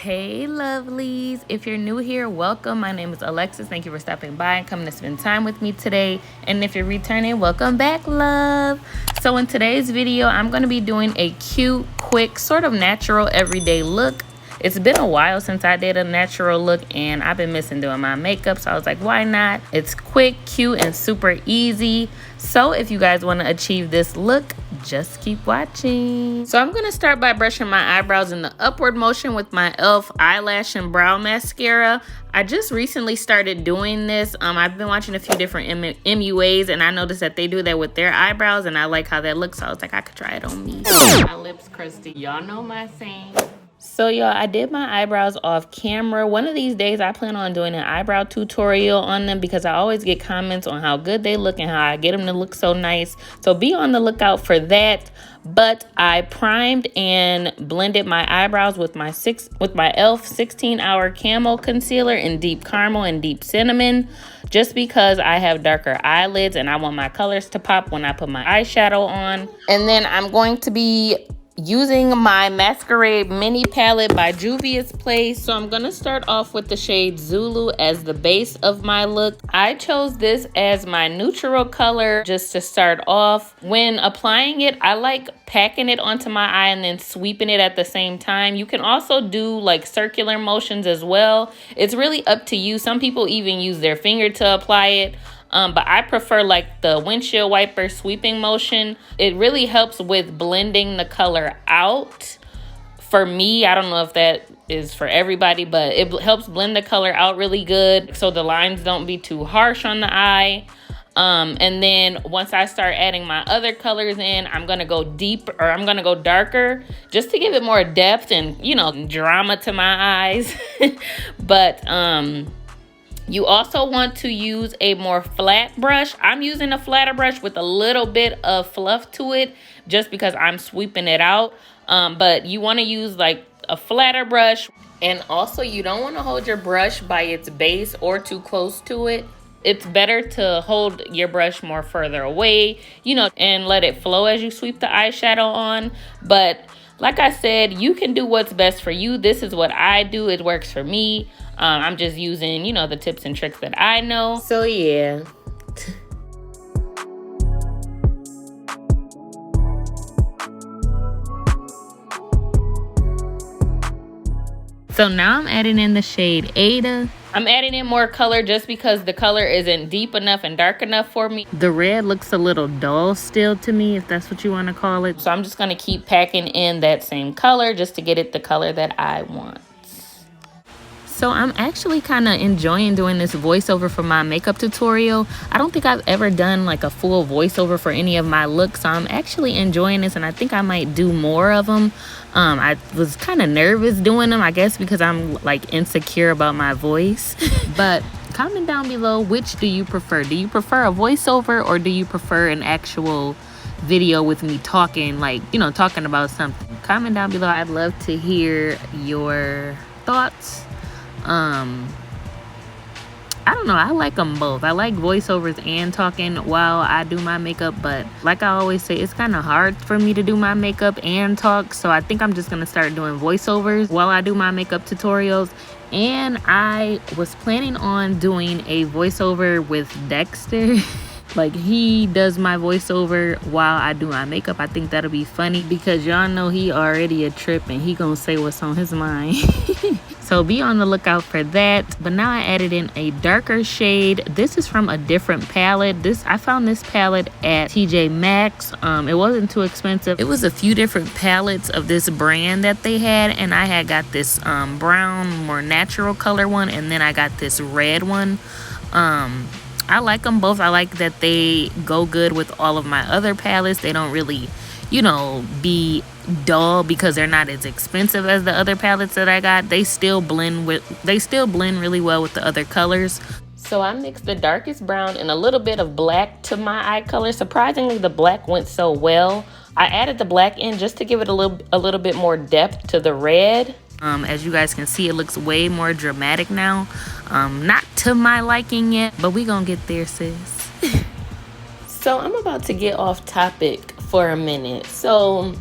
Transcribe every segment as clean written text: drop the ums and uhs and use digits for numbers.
Hey lovelies, if you're new here, welcome. My name is Alexis. Thank you for stopping by and coming to spend time with me today. And if you're returning, welcome back, love. So in today's video, I'm going to be doing a cute, quick, sort of natural everyday look. It's been a while since I did a natural look and I've been missing doing my makeup, so I was like, why not? It's quick, cute, and super easy. So if you guys want to achieve this look, just keep watching. So I'm going to start by brushing my eyebrows in the upward motion with my e.l.f. eyelash and brow mascara. I just recently started doing this. I've been watching a few different MUAs and I noticed that they do that with their eyebrows and I like how that looks, so I was like, I could try it on me. My lips crusty. Y'all know my thing. So y'all, I did my eyebrows off camera. One of these days I plan on doing an eyebrow tutorial on them because I always get comments on how good they look and how I get them to look so nice. So be on the lookout for that. But I primed and blended my eyebrows with my e.l.f. 16-hour camo concealer in deep caramel and deep cinnamon, just because I have darker eyelids and I want my colors to pop when I put my eyeshadow on. And then I'm going to be using my Masquerade mini palette by Juvias Place. So I'm gonna start off with the shade Zulu as the base of my look. I chose this as my neutral color just to start off. When applying it, I like packing it onto my eye and then sweeping it at the same time. You can also do like circular motions as well. It's really up to you. Some people even use their finger to apply it. But I prefer like the windshield wiper sweeping motion. It really helps with blending the color out. For me, I don't know if that is for everybody, but it helps blend the color out really good so the lines don't be too harsh on the eye. And then once I start adding my other colors in, I'm gonna go deeper, or I'm gonna go darker just to give it more depth and, you know, drama to my eyes. But you also want to use a more flat brush. I'm using a flatter brush with a little bit of fluff to it just because I'm sweeping it out. But you want to use like a flatter brush. And also you don't want to hold your brush by its base or too close to it. It's better to hold your brush more further away, you know, and let it flow as you sweep the eyeshadow on. But like I said, you can do what's best for you. This is what I do. It works for me. I'm just using, you know, the tips and tricks that I know. So yeah. So now I'm adding in the shade Ada. I'm adding in more color just because the color isn't deep enough and dark enough for me. The red looks a little dull still to me, if that's what you want to call it. So I'm just going to keep packing in that same color just to get it the color that I want. So I'm actually kind of enjoying doing this voiceover for my makeup tutorial. I don't think I've ever done like a full voiceover for any of my looks. So I'm actually enjoying this and I think I might do more of them. I was kind of nervous doing them, I guess, because I'm like insecure about my voice. But comment down below, which do you prefer? Do you prefer a voiceover or do you prefer an actual video with me talking, like, you know, talking about something? Comment down below. I'd love to hear your thoughts. I don't know, I like them both. I like voiceovers and talking while I do my makeup, but like I always say, it's kind of hard for me to do my makeup and talk, so I think I'm just gonna start doing voiceovers while I do my makeup tutorials. And I was planning on doing a voiceover with Dexter. Like, he does my voiceover while I do my makeup. I think that'll be funny because y'all know he already a trip and he gonna say what's on his mind. So be on the lookout for that. But now I added in a darker shade. This is from a different palette. I found this palette at TJ Maxx. It wasn't too expensive. It was a few different palettes of this brand that they had, and I had got this brown, more natural color one, and then I got this red one. I like them both. I like that they go good with all of my other palettes. They don't really, you know, be dull because they're not as expensive as the other palettes that I got. They still blend really well with the other colors. So I mixed the darkest brown and a little bit of black to my eye color. Surprisingly, the black went so well. I added the black in just to give it a little bit more depth to the red. As you guys can see, it looks way more dramatic now. Not to my liking yet, but we gonna get there, sis. So I'm about to get off topic for a minute. So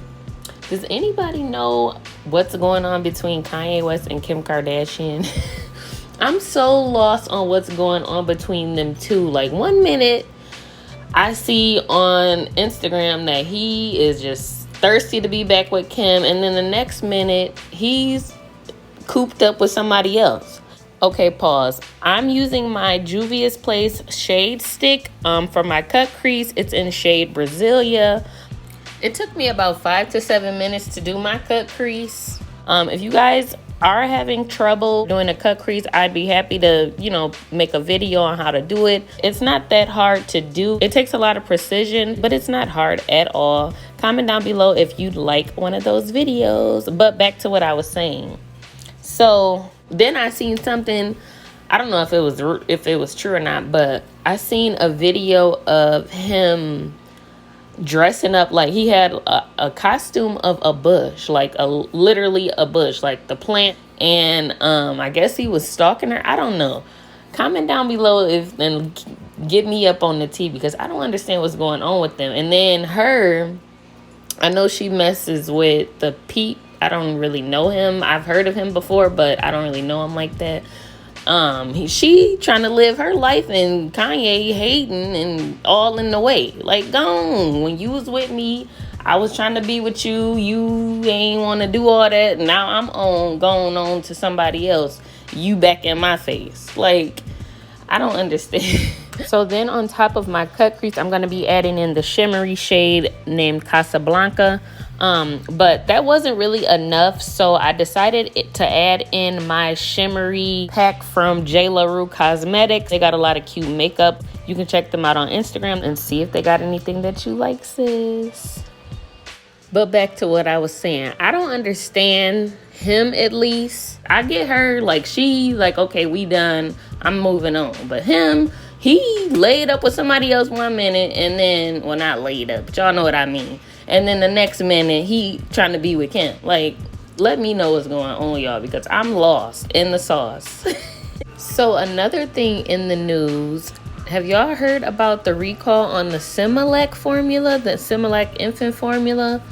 does anybody know what's going on between Kanye West and Kim Kardashian. I'm so lost on what's going on between them two. Like, one minute I see on Instagram that he is just thirsty to be back with Kim, and then the next minute he's cooped up with somebody else. Okay, pause. I'm using my Juvias Place shade stick for my cut crease. It's in shade Brasilia. It took me about 5 to 7 minutes to do my cut crease. If you guys are having trouble doing a cut crease, I'd be happy to, you know, make a video on how to do it. It's not that hard to do. It takes a lot of precision, but it's not hard at all. Comment down below if you'd like one of those videos. But back to what I was saying. So then I seen something, I don't know if it was true or not, but I seen a video of him dressing up like he had a costume of a bush, like literally a bush, like the plant, and I guess he was stalking her. I don't know. Comment down below and get me up on the tea, because I don't understand what's going on with them. And then her, I know she messes with the Pete. I don't really know him. I've heard of him before, but I don't really know him like that. She trying to live her life, and Kanye hating and all in the way. Like, gone. When you was with me, I was trying to be with you. You ain't want to do all that. Now I'm going on to somebody else. You back in my face. Like, I don't understand. So then on top of my cut crease, I'm going to be adding in the shimmery shade named Casablanca. But that wasn't really enough, so I decided to add in my shimmery pack from J. LaRue Cosmetics. They got a lot of cute makeup. You can check them out on Instagram and see if they got anything that you like, sis. But back to what I was saying. I don't understand him, at least. I get her, like, she, like, okay, we done. I'm moving on. But him, he laid up with somebody else 1 minute, and then, well, not laid up, but y'all know what I mean. And then the next minute, he trying to be with Kim. Like, let me know what's going on, y'all, because I'm lost in the sauce. So another thing in the news, have y'all heard about the recall on the Similac formula, the Similac infant formula?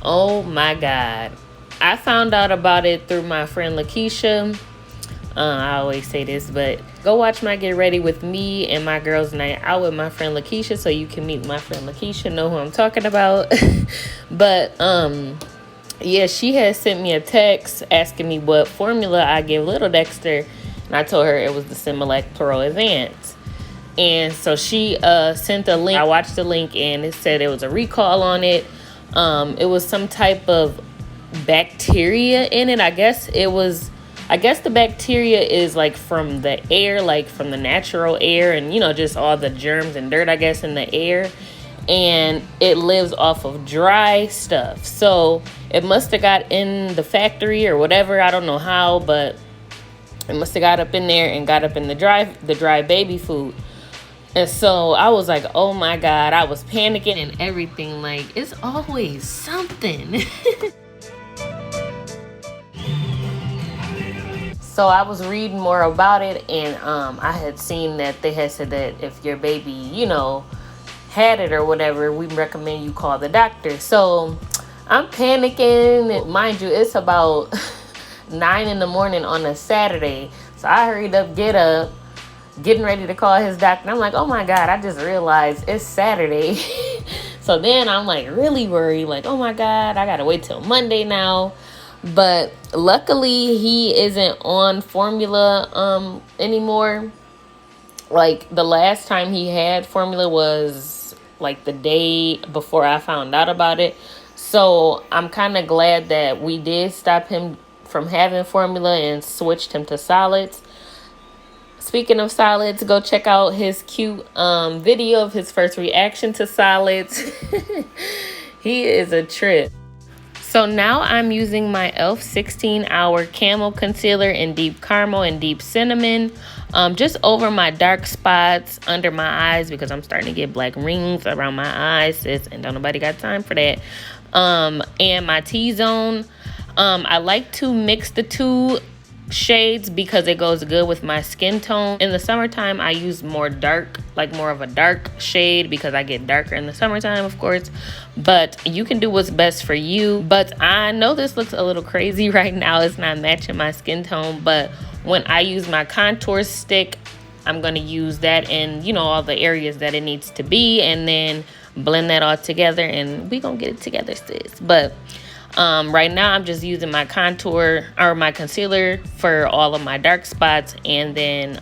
Oh my God. I found out about it through my friend Lakeisha. I always say this, but go watch my Get Ready with Me and my girls' night out with my friend Lakeisha, so you can meet my friend Lakeisha, know who I'm talking about. But yeah, she has sent me a text asking me what formula I give little Dexter, and I told her it was the Similac Pro Advance. And so she sent a link. I watched the link, and it said it was a recall on it. It was some type of bacteria in it. I guess the bacteria is like from the air, like from the natural air, and, you know, just all the germs and dirt, I guess, in the air. And it lives off of dry stuff. So it must have got in the factory or whatever. I don't know how, but it must have got up in there and got up in the dry baby food. And so I was like, oh my God, I was panicking and everything. Like, it's always something. So I was reading more about it, and I had seen that they had said that if your baby, you know, had it or whatever, we recommend you call the doctor. So I'm panicking, and mind you, it's about 9 in the morning on a Saturday. So I hurried up, getting ready to call his doctor. I'm like, oh my God, I just realized it's Saturday. So then I'm like really worried, like, oh my God, I gotta wait till Monday now. But luckily he isn't on formula anymore. Like, the last time he had formula was like the day before I found out about it. So I'm kind of glad that we did stop him from having formula and switched him to solids. Speaking of solids, go check out his cute video of his first reaction to solids. He is a trip. So now I'm using my e.l.f. 16-hour Camo Concealer in Deep Caramel and Deep Cinnamon. Just over my dark spots under my eyes, because I'm starting to get black rings around my eyes, sis, and don't nobody got time for that. And my T-zone. I like to mix the two shades because it goes good with my skin tone. In the summertime, I use more dark, like more of a dark shade because I get darker in the summertime, of course. But you can do what's best for you. But I know this looks a little crazy right now. It's not matching my skin tone. But when I use my contour stick, I'm going to use that in, you know, all the areas that it needs to be. And then blend that all together. And we going to get it together, sis. But right now I'm just using my contour or my concealer for all of my dark spots, and then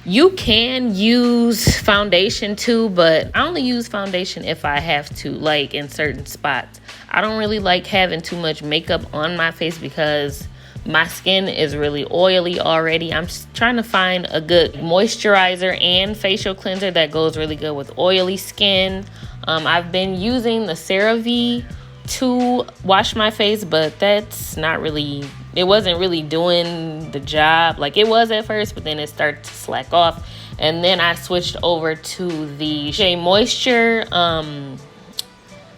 you can use foundation too, but I only use foundation if I have to, like in certain spots. I don't really like having too much makeup on my face because my skin is really oily already. I'm just trying to find a good moisturizer and facial cleanser that goes really good with oily skin. I've been using the CeraVe to wash my face, but that's not really, it wasn't really doing the job like it was at first, but then it started to slack off, and then I switched over to the Shea Moisture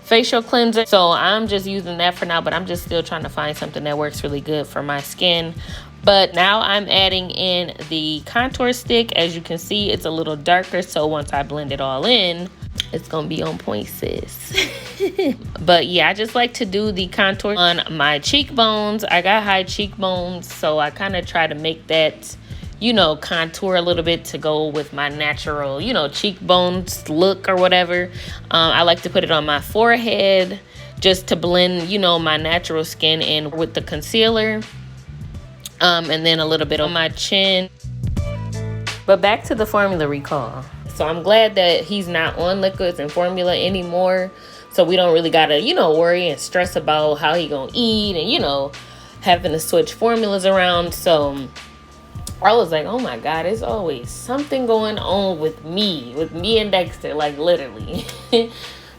facial cleanser. So I'm just using that for now, but I'm just still trying to find something that works really good for my skin. But now I'm adding in the contour stick. As you can see, it's a little darker, so once I blend it all in, it's gonna be on point, sis. But yeah, I just like to do the contour on my cheekbones. I got high cheekbones, so I kind of try to make that, you know, contour a little bit to go with my natural, you know, cheekbones look or whatever. I like to put it on my forehead just to blend, you know, my natural skin in with the concealer. And then a little bit on my chin. But back to the formula recall. So I'm glad that he's not on liquids and formula anymore. So we don't really gotta, you know, worry and stress about how he gonna eat and, you know, having to switch formulas around. So I was like, oh my God, there's always something going on with me and Dexter, like literally.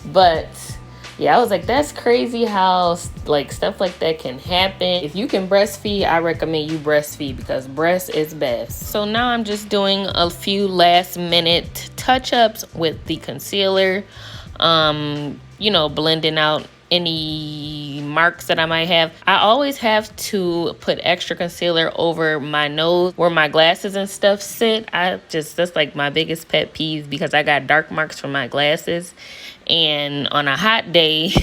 But yeah, I was like, that's crazy how like stuff like that can happen. If you can breastfeed, I recommend you breastfeed because breast is best. So now I'm just doing a few last minute touch-ups with the concealer. You know, blending out any marks that I might have. I always have to put extra concealer over my nose where my glasses and stuff sit. That's like my biggest pet peeve because I got dark marks from my glasses. And on a hot day,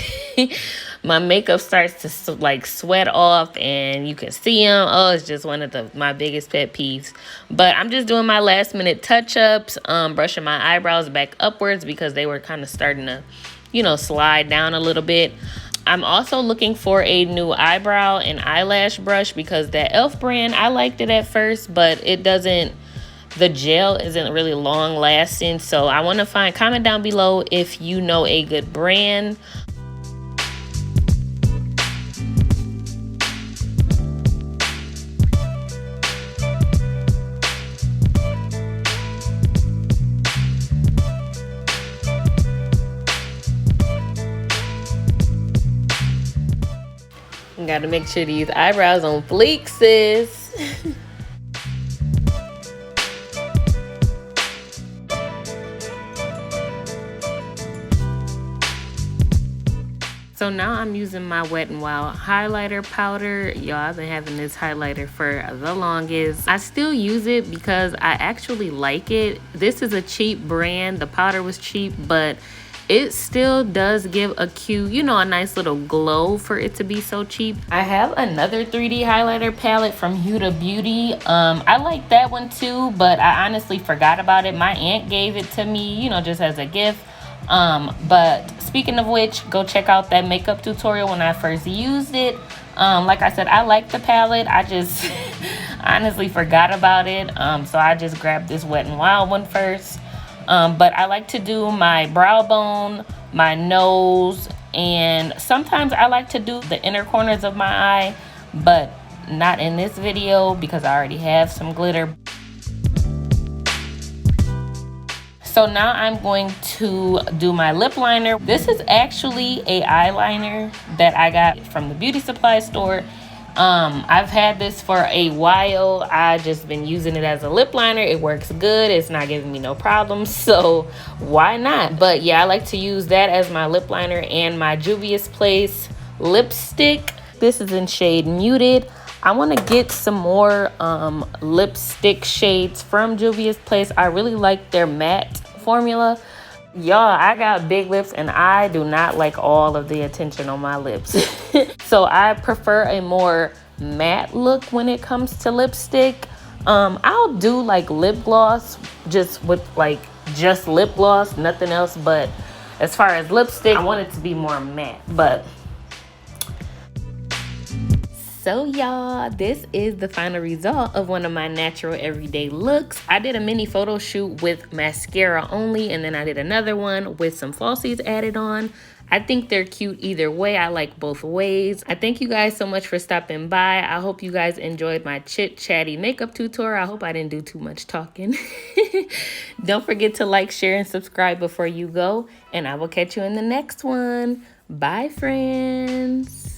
my makeup starts to like sweat off and you can see them. Oh, it's just one of my biggest pet peeves. But I'm just doing my last minute touch-ups, brushing my eyebrows back upwards because they were kind of starting to, you know, slide down a little bit. I'm also looking for a new eyebrow and eyelash brush because that e.l.f. brand, I liked it at first, but it doesn't, the gel isn't really long lasting. So I want to comment down below if you know a good brand. Gotta make sure these eyebrows on fleek, sis. So now I'm using my Wet n Wild highlighter powder. Y'all, I've been having this highlighter for the longest. I still use it because I actually like it. This is a cheap brand. The powder was cheap, but it still does give a cute, you know, a nice little glow for it to be so cheap. I have another 3D highlighter palette from Huda Beauty. I like that one too, but I honestly forgot about it. My aunt gave it to me, you know, just as a gift. But speaking of which, go check out that makeup tutorial when I first used it. Like I said, I like the palette. I just honestly forgot about it. So I just grabbed this Wet n Wild one first. But I like to do my brow bone, my nose, and sometimes I like to do the inner corners of my eye, but not in this video because I already have some glitter. So now I'm going to do my lip liner. This is actually a eyeliner that I got from the beauty supply store. I've had this for a while. I just been using it as a lip liner. It works good. It's not giving me no problems, so why not? But yeah, I like to use that as my lip liner and my Juvias Place lipstick. This is in shade Muted. I want to get some more lipstick shades from Juvia's Place. I really like their matte formula. Y'all, I got big lips and I do not like all of the attention on my lips. So I prefer a more matte look when it comes to lipstick. I'll do like lip gloss just with like just lip gloss, nothing else. But as far as lipstick, I want it to be more matte. But so y'all, this is the final result of one of my natural everyday looks. I did a mini photo shoot with mascara only, and then I did another one with some falsies added on. I think they're cute either way. I like both ways. I thank you guys so much for stopping by. I hope you guys enjoyed my chit chatty makeup tutorial. I hope I didn't do too much talking. Don't forget to like, share, and subscribe before you go, and I will catch you in the next one. Bye, friends.